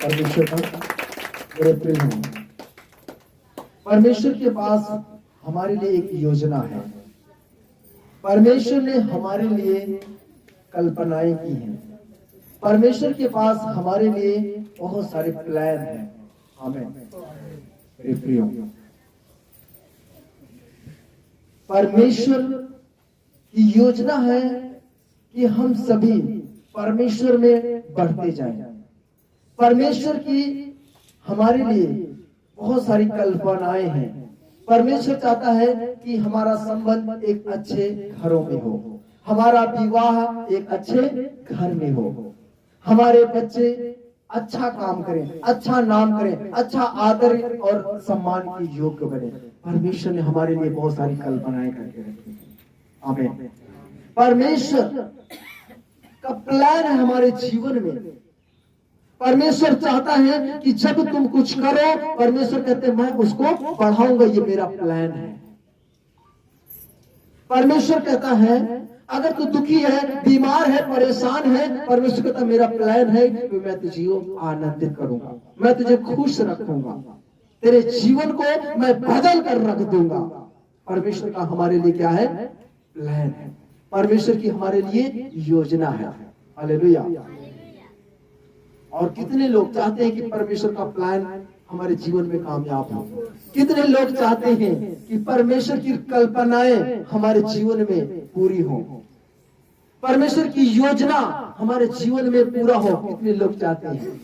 परमेश्वर का मेरे प्रेम है। परमेश्वर के पास हमारे लिए एक योजना है। परमेश्वर ने हमारे लिए कल्पनाएं की हैं। परमेश्वर के पास हमारे लिए बहुत सारे प्लान हैं। आमीन। मेरे प्रियो, परमेश्वर की योजना है कि हम सभी परमेश्वर में बढ़ते जाएं। परमेश्वर की हमारे लिए बहुत सारी कल्पनाएं हैं। परमेश्वर चाहता है कि हमारा संबंध एक अच्छे घरों में हो, हमारा विवाह एक अच्छे घर में हो, हमारे बच्चे अच्छा काम करें, अच्छा नाम करें, अच्छा आदर और सम्मान के योग्य बने। परमेश्वर ने हमारे लिए बहुत सारी कल्पनाएं करके रखी हैं। आमीन। परमेश्वर का प्लान है हमारे जीवन में। परमेश्वर चाहता है कि जब तुम कुछ करो, परमेश्वर कहते हैं मैं उसको बढ़ाऊंगा, ये मेरा प्लान है। परमेश्वर कहता है अगर तू दुखी है, बीमार है, परेशान है, परमेश्वर कहता मेरा प्लान है कि मैं तुझे आनंदित करूंगा, मैं तुझे खुश रखूंगा, तेरे जीवन को मैं बदल कर रख दूंगा। परमेश्वर का हमारे लिए क्या है? प्लान है। परमेश्वर की हमारे लिए योजना है। हालेलुया। और कितने लोग चाहते हैं कि परमेश्वर का प्लान हमारे जीवन में कामयाब हो? कितने लोग चाहते हैं कि परमेश्वर की कल्पनाएं हमारे जीवन में पूरी हो, परमेश्वर की योजना हमारे जीवन में पूरा हो? कितने लोग चाहते हैं?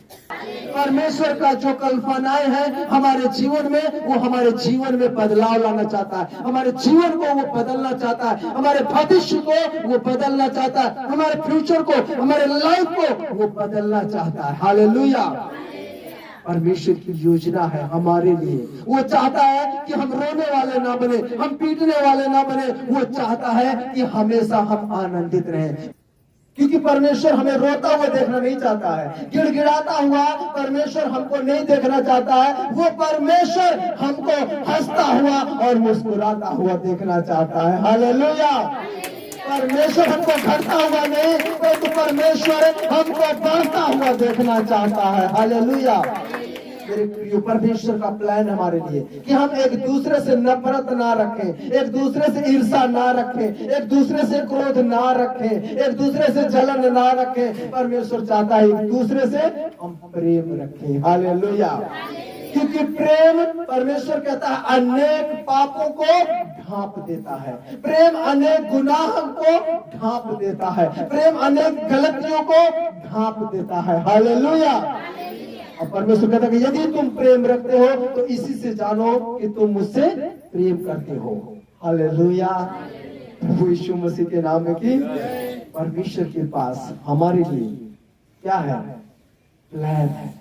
परमेश्वर का जो कल्पनाएं है हमारे जीवन में, वो हमारे जीवन में बदलाव लाना चाहता है, हमारे जीवन को वो बदलना चाहता है, हमारे भविष्य को वो बदलना चाहता है, हमारे फ्यूचर को, हमारे लाइफ को वो बदलना चाहता है। हालेलुया। परमेश्वर की योजना है हमारे लिए। वो चाहता है कि हम रोने वाले ना बने, हम पीटने वाले ना बने। वो चाहता है कि हमेशा हम आनंदित रहें, क्योंकि परमेश्वर हमें रोता हुआ देखना नहीं चाहता है, गिड़गिड़ाता हुआ परमेश्वर हमको नहीं देखना चाहता है। वो परमेश्वर हमको हंसता हुआ और मुस्कुराता हुआ देखना चाहता है। हालेलुया। परमेश्वर हमको घटता हुआ नहीं, तो परमेश्वर हमको बढ़ता हुआ देखना चाहता है। हालेलुया। मेरे प्रिय, परमेश्वर का प्लान हमारे लिए कि हम एक दूसरे से नफरत ना रखें, एक दूसरे से ईर्ष्या ना रखें, एक दूसरे से क्रोध ना रखें, एक दूसरे से जलन ना रखें। परमेश्वर चाहता है एक दूसरे से हम प्रेम रखें। हालेलुया। क्योंकि प्रेम, परमेश्वर कहता है, अनेक पापों को ढांप देता है। प्रेम अनेक गुनाह को ढांप देता है। प्रेम अनेक गलतियों को ढांप देता है। हालेलुया। और परमेश्वर कहता है कि यदि तुम प्रेम रखते हो तो इसी से जानो कि तुम मुझसे प्रेम करते हो। हालेलुया। प्रभु यीशु मसीह के नाम में कि परमेश्वर के पास हमारे लिए क्या है? प्लान है।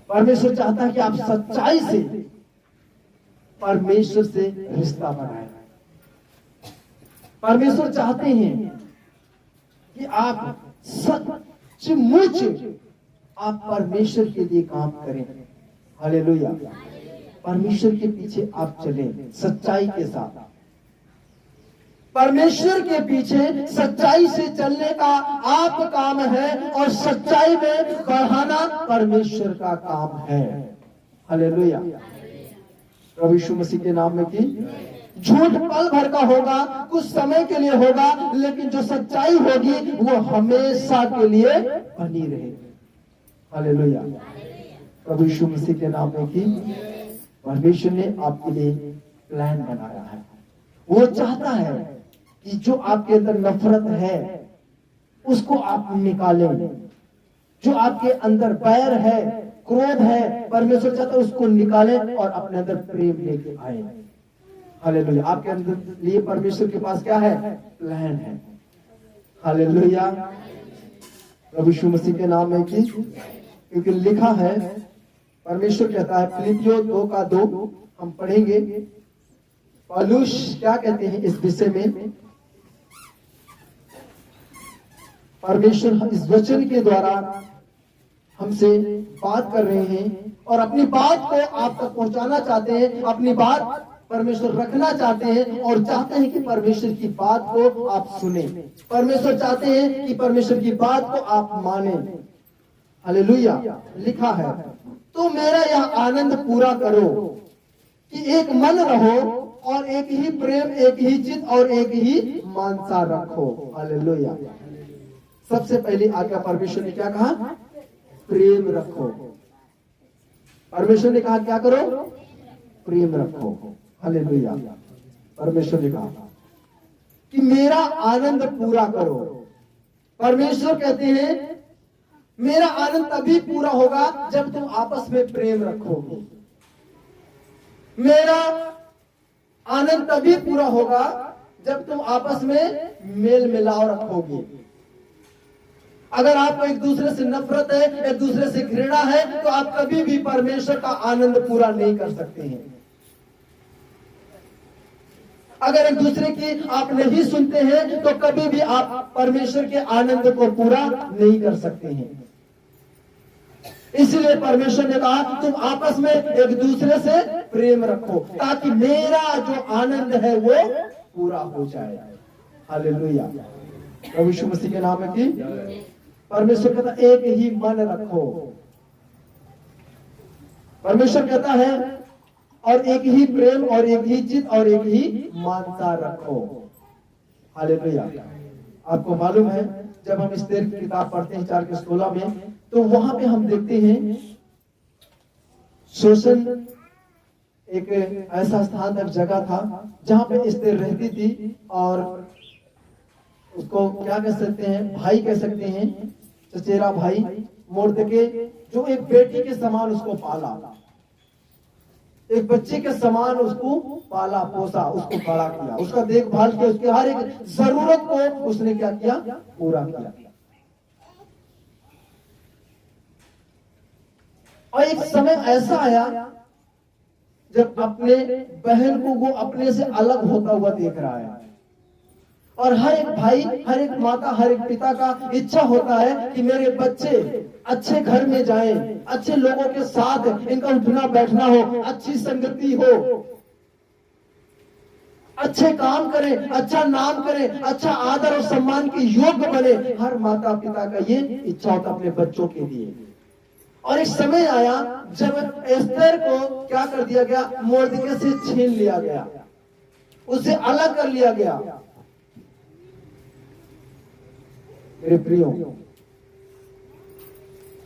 परमेश्वर चाहता है कि आप सच्चाई से परमेश्वर से रिश्ता बनाएं। परमेश्वर चाहते हैं कि आप सचमुच आप परमेश्वर के लिए काम करें। हालेलुया। परमेश्वर के पीछे आप चलें सच्चाई के साथ। परमेश्वर के पीछे सच्चाई से चलने का आप काम है और सच्चाई में बढ़ाना परमेश्वर का काम है। हालेलुया। प्रभु यीशु मसीह के नाम में कि झूठ पल भर का होगा, कुछ समय के लिए होगा, लेकिन जो सच्चाई होगी वो हमेशा के लिए बनी रहेगी। हालेलुया। प्रभु यीशु मसीह के नाम में कि परमेश्वर ने आपके लिए प्लान बनाया है। वो चाहता है कि जो आपके अंदर नफरत है उसको आप निकालें, जो आपके अंदर बैर है, क्रोध है, परमेश्वर चाहता है उसको निकालें और अपने अंदर प्रेम लेके आए। हालेलुया। आपके अंदर लिए परमेश्वर के पास क्या है? प्लान है। हालेलुया। प्रभु यीशु मसीह के नाम में कि क्योंकि लिखा है, परमेश्वर कहता है फिलिप्पियों 2:2 हम पढ़ेंगे। पौलुस क्या कहते हैं इस विषय में? परमेश्वर इस वचन के द्वारा हमसे बात कर रहे हैं और अपनी बात को आप तक पहुंचाना चाहते हैं, अपनी बात परमेश्वर रखना चाहते हैं और चाहते हैं कि परमेश्वर की बात को आप सुने। परमेश्वर चाहते हैं कि परमेश्वर की बात को आप माने। हालेलुया। लिखा है, तो मेरा यह आनंद पूरा करो कि एक मन रहो और एक ही प्रेम, एक ही चित्त और एक ही मानसा रखो। हालेलुया। सबसे पहली आज्ञा परमेश्वर ने क्या कहा? प्रेम रखो। परमेश्वर ने कहा क्या करो? प्रेम रखो। हालेलुया। परमेश्वर ने कहा कि मेरा आनंद पूरा करो। परमेश्वर कहते हैं मेरा आनंद तभी पूरा होगा जब तुम आपस में प्रेम रखोगे। मेरा आनंद तभी पूरा होगा जब तुम आपस में मेल मिलाव रखोगे। अगर आपको एक दूसरे से नफरत है, एक दूसरे से घृणा है, तो आप कभी भी परमेश्वर का आनंद पूरा नहीं कर सकते हैं। अगर एक दूसरे की आप नहीं सुनते हैं तो कभी भी आप परमेश्वर के आनंद को पूरा नहीं कर सकते हैं। इसलिए परमेश्वर ने कहा तुम आपस में एक दूसरे से प्रेम रखो ताकि मेरा जो आनंद है वो पूरा हो जाए। हालेलुया। प्रभु यीशु मसीह के नाम में की परमेश्वर कहता एक ही मन रखो। परमेश्वर कहता है और एक ही प्रेम और एक ही चित्त और एक ही मानसा रखो। हालेलुया। आपको मालूम है जब हम एस्तेर की किताब पढ़ते हैं 4:16 में, तो वहां पे हम देखते हैं शोषण एक ऐसा स्थान तक जगह था जहां पे एस्तेर रहती थी और उसको क्या कह सकते हैं? भाई कह सकते हैं, चचेरा भाई मोर्दके, जो एक बेटी के समान उसको पाला, एक बच्चे के समान उसको पाला पोसा, उसको बड़ा किया, उसका देखभाल किया, उसके हर एक जरूरत को उसने क्या किया? पूरा किया। और एक समय ऐसा आया जब अपने बहन को वो अपने से अलग होता हुआ देख रहा है और हर एक भाई, हर एक माता, हर एक पिता का इच्छा होता है कि मेरे बच्चे अच्छे घर में जाएं, अच्छे लोगों के साथ इनका उठना बैठना हो, अच्छी संगति हो, अच्छे काम करें, अच्छा नाम करें, अच्छा आदर और सम्मान के योग्य बने। हर माता पिता का ये इच्छा होता अपने बच्चों के लिए। और एक समय आया जब एस्तेर को क्या कर दिया गया? मोर्दके से छीन लिया गया, उसे अलग कर लिया गया। मेरे प्रियो,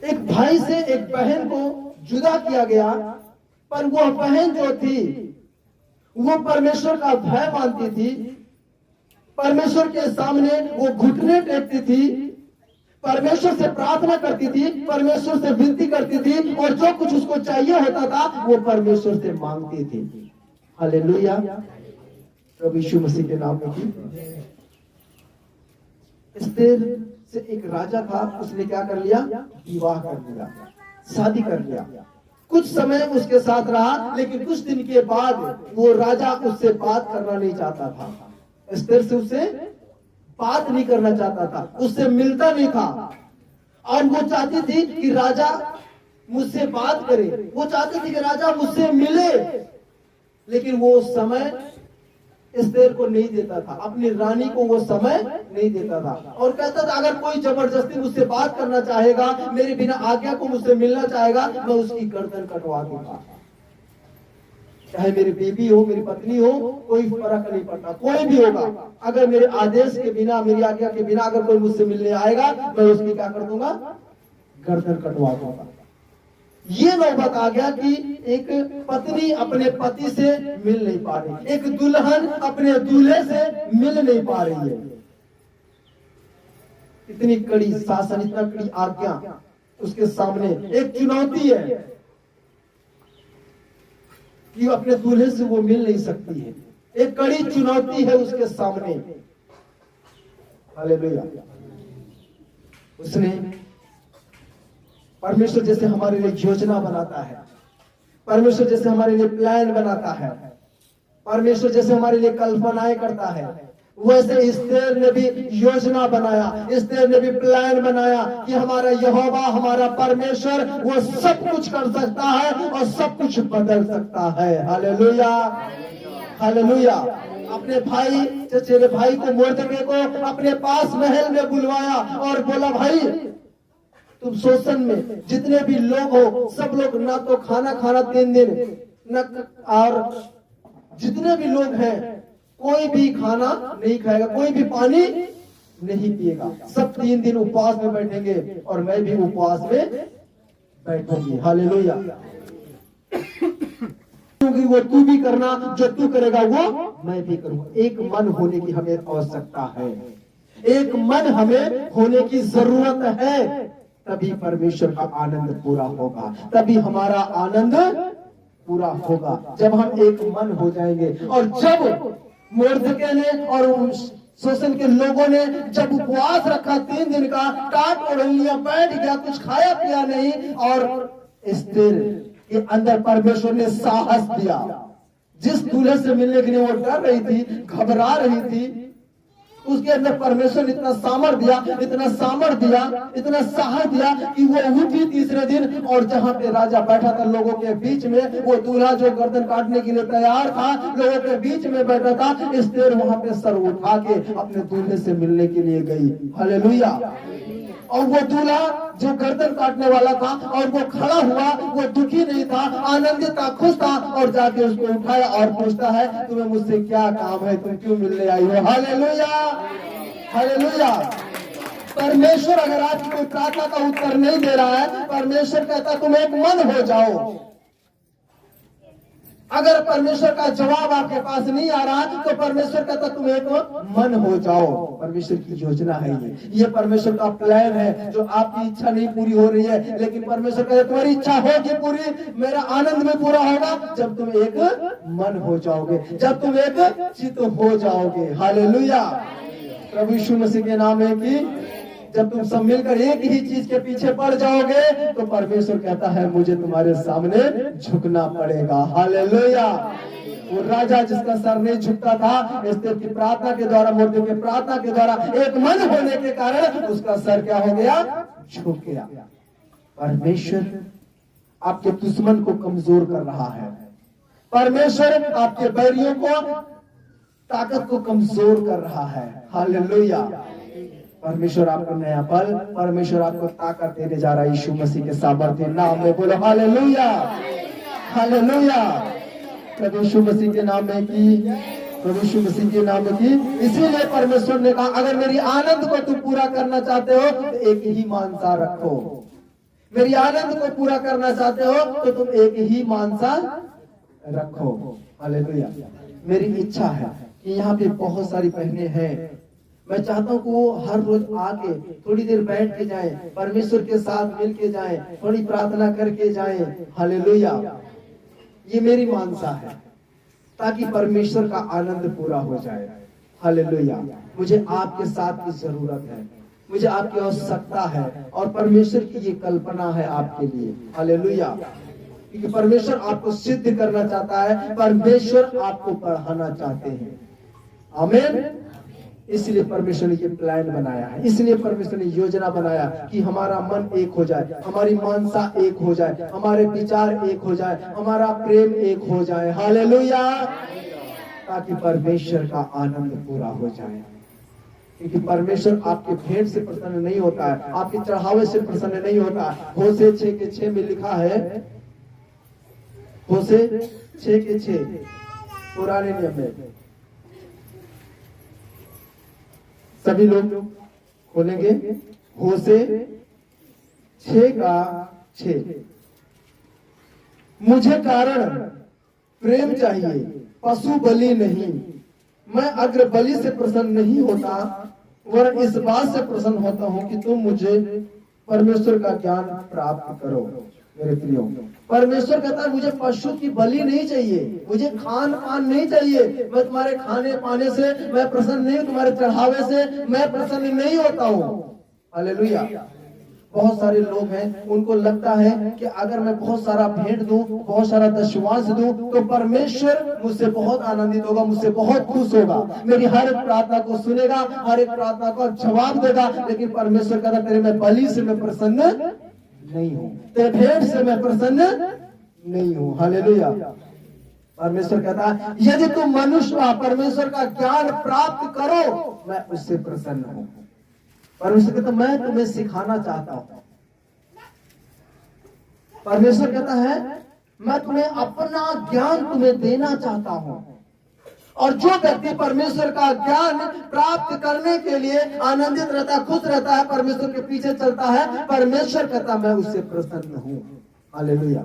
एक भाई से एक बहन को जुदा किया गया, पर वह बहन जो थी वो परमेश्वर का भय मानती थी, परमेश्वर के सामने वो घुटने टेकती थी, परमेश्वर से प्रार्थना करती थी, परमेश्वर से विनती करती थी और जो कुछ उसको चाहिए होता था वो परमेश्वर से मांगती थी। हालेलुया। प्रभु यीशु मसीह के नाम में की एस्तेर से एक राजा था, उसने क्या कर लिया? विवाह कर लिया, शादी कर लिया। कुछ समय उसके साथ रहा, लेकिन कुछ दिन के बाद वो राजा उससे बात करना नहीं चाहता था। एस्तेर से उससे बात नहीं करना चाहता था, उससे मिलता नहीं था और वो चाहती थी कि राजा मुझसे बात करे, वो चाहती थी कि राजा मुझसे मिले, लेकिन वो समय एस्तेर को नहीं देता था, अपनी रानी को वो समय नहीं देता था और कहता था अगर कोई जबरदस्ती मुझसे बात करना चाहेगा, मेरे बिना आज्ञा को मुझसे मिलना चाहेगा, मैं उसकी गर्दन कटवा दूंगा। चाहे मेरी बीवी हो, मेरी पत्नी हो, कोई फर्क नहीं पड़ता, कोई भी होगा, अगर मेरे आदेश के बिना, मेरी आज्ञा के बिना अगर कोई मुझसे मिलने आएगा, मैं उसकी क्या कर दूंगा? गर्दन कटवा दूंगा। ये नौबत आ गया कि एक पत्नी अपने पति से मिल नहीं पा रही, एक दुल्हन अपने दूल्हे से मिल नहीं पा रही है। इतनी कड़ी शासन, इतना कड़ी आज्ञा उसके सामने, एक चुनौती है कि अपने दूल्हे से वो मिल नहीं सकती है, एक कड़ी चुनौती है उसके सामने। हालेलुया। उसने परमेश्वर जैसे हमारे लिए योजना बनाता है, परमेश्वर जैसे हमारे लिए प्लान बनाता है, परमेश्वर जैसे हमारे लिए कल्पनाएं करता है, वैसे एस्तेर ने भी योजना बनाया, एस्तेर ने भी प्लान बनाया कि हमारा यहोवा, हमारा परमेश्वर वो सब कुछ कर सकता है और सब कुछ बदल सकता है। हालेलुया। हालेलुया। अपने भाई, चचेरे भाई को, मोर्दके को अपने पास महल में बुलवाया और बोला भाई तुम शोषण में जितने भी लोग हो, सब लोग ना तो खाना खाना 3 दिन न, और जितने भी लोग हैं कोई भी खाना नहीं खाएगा, कोई भी पानी नहीं पिएगा, सब 3 दिन उपवास में बैठेंगे और मैं भी उपवास में बैठूंगी। हालेलुया। क्योंकि वो तू भी करना, जो तू करेगा वो मैं भी करूंगा। एक मन होने की हमें आवश्यकता है, एक मन हमें होने की जरूरत है, तभी परमेश्वर का आनंद पूरा होगा, तभी हमारा आनंद पूरा होगा जब हम एक मन हो जाएंगे। और जब मोर्दके ने और शोषण के लोगों ने जब उपवास रखा 3 दिन का, टाट ओढ़ लिया, बैठ गया, कुछ खाया पिया नहीं, और एस्तेर के अंदर परमेश्वर ने साहस दिया। जिस दूल्हे से मिलने के लिए वो डर रही थी, घबरा रही थी, उसके अंदर परमेश्वर ने इतना सामर्थ दिया, इतना सामर्थ दिया, इतना साहस दिया कि वो उठी तीसरे दिन, और जहां पे राजा बैठा था लोगों के बीच में, वो दूल्हा जो गर्दन काटने के लिए तैयार था लोगों के बीच में बैठा था, एस्तेर वहां पे सर उठा के अपने दूल्हे से मिलने के लिए गई। हालेलुया। और वो दूल्हा जो गर्दन काटने वाला था और वो खड़ा हुआ, वो दुखी नहीं था, आनंदित था, खुश था, और जाके उसको उठाया और पूछता है, तुम्हें मुझसे क्या काम है, तुम क्यों मिलने आई हो? Hallelujah, hallelujah. परमेश्वर अगर आपकी कोई प्रार्थना का उत्तर नहीं दे रहा है, परमेश्वर कहता तुम एक मन हो जाओ। अगर परमेश्वर का जवाब आपके पास नहीं आ रहा तो परमेश्वर कहता तुम एक मन हो जाओ। परमेश्वर की योजना है ये परमेश्वर का प्लान है। जो आपकी इच्छा नहीं पूरी हो रही है, लेकिन परमेश्वर कहता तुम्हारी इच्छा होगी पूरी, मेरा आनंद में पूरा होगा जब तुम एक मन हो जाओगे, जब तुम एक चित्त हो जाओगे। हालेलुया। प्रभु यीशु मसीह के नाम है कि जब तुम सब मिलकर एक ही चीज के पीछे पड़ जाओगे तो परमेश्वर कहता है मुझे तुम्हारे सामने झुकना पड़ेगा। हालेलुया। वो राजा जिसका सर नहीं झुकता था, एस्तेर की प्रार्थना के द्वारा, मोर्दे की प्रार्थना के द्वारा एक मन होने के कारण उसका सर क्या हो गया? झुक गया। परमेश्वर आपके दुश्मन को कमजोर कर रहा है, परमेश्वर आपके बैरियों को ताकत को कमजोर कर रहा है। हालेलुया। परमेश्वर आपको नया बल, परमेश्वर आपको ताकत देने जा रहा है यीशु मसीह के सामर्थ्य नाम में। बोलो हालेलुया, हालेलुया। प्रभु यीशु मसीह के नाम में की, प्रभु यीशु मसीह के नाम में की। इसीलिए परमेश्वर ने कहा अगर मेरी आनंद को तुम पूरा करना चाहते हो तो एक ही मानसा रखो। मेरी आनंद को पूरा करना चाहते हो तो तुम एक ही मानसा रखो। हालेलुया। मेरी इच्छा है कि यहाँ पे बहुत सारी बहनें हैं, मैं चाहता हूँ कि वो हर रोज आके थोड़ी देर बैठ के जाएं, परमेश्वर के साथ मिल के जाएं, थोड़ी प्रार्थना करके जाएं। हालेलुया। ये मेरी मानसा है ताकि परमेश्वर का आनंद पूरा हो जाए। हालेलुया। मुझे आपके साथ की जरूरत है, मुझे आपकी आवश्यकता है, और परमेश्वर की ये कल्पना है आपके लिए। हालेलुया। क्योंकि परमेश्वर आपको सिद्ध करना चाहता है, परमेश्वर आपको बढ़ाना चाहते हैं। आमीन। इसलिए परमेश्वर ने ये प्लान बनाया है, इसलिए परमेश्वर ने योजना बनाया कि हमारा मन एक हो जाए, हमारी मानसा एक हो जाए, हमारे विचार एक हो जाए, हमारा प्रेम एक हो जाए। हालेलुया। ताकि परमेश्वर का आनंद पूरा हो जाए। क्योंकि परमेश्वर आपके भेंट से प्रसन्न नहीं होता है, आपके चढ़ावे से प्रसन्न नहीं होता है। होशे 6:6 में लिखा है, होशे 6:6 पुराने नियम में, सभी लोग खोलेंगे होशे 6:6। मुझे कारण प्रेम चाहिए, पशु बलि नहीं। मैं अग्र बलि से प्रसन्न नहीं होता, वरन इस बात से प्रसन्न होता हूं कि तुम मुझे परमेश्वर का ज्ञान प्राप्त करो। मेरे प्रियो, परमेश्वर कहता है मुझे पशु की बलि नहीं चाहिए, मुझे खान पान नहीं चाहिए। मैं तुम्हारे खाने पाने से मैं प्रसन्न नहीं हूं, तुम्हारे चढ़ावे से मैं प्रसन्न नहीं होता हूं। हालेलुया। बहुत सारे लोग हैं, उनको लगता है कि अगर मैं बहुत सारा भेंट दूं, बहुत सारा दशवांश दूं तो परमेश्वर मुझसे बहुत आनंदित होगा, मुझसे बहुत खुश होगा, मेरी हर एक प्रार्थना को सुनेगा, हर एक प्रार्थना को जवाब देगा। लेकिन परमेश्वर कहता तेरे में बलि से मैं प्रसन्न नहीं हूं, तेरे भेंट से मैं प्रसन्न नहीं हूं। हालेलुया। परमेश्वर कहता है यदि तुम मनुष्य परमेश्वर का ज्ञान प्राप्त करो मैं उससे प्रसन्न हूं। परमेश्वर कहता मैं तुम्हें सिखाना चाहता हूं, परमेश्वर कहता है मैं तुम्हें अपना ज्ञान तुम्हें देना चाहता हूं। और जो व्यक्ति परमेश्वर का ज्ञान प्राप्त करने के लिए आनंदित रहता है, खुश रहता है, परमेश्वर के पीछे चलता है, परमेश्वर कहता मैं उससे प्रसन्न हूं। हालेलुया।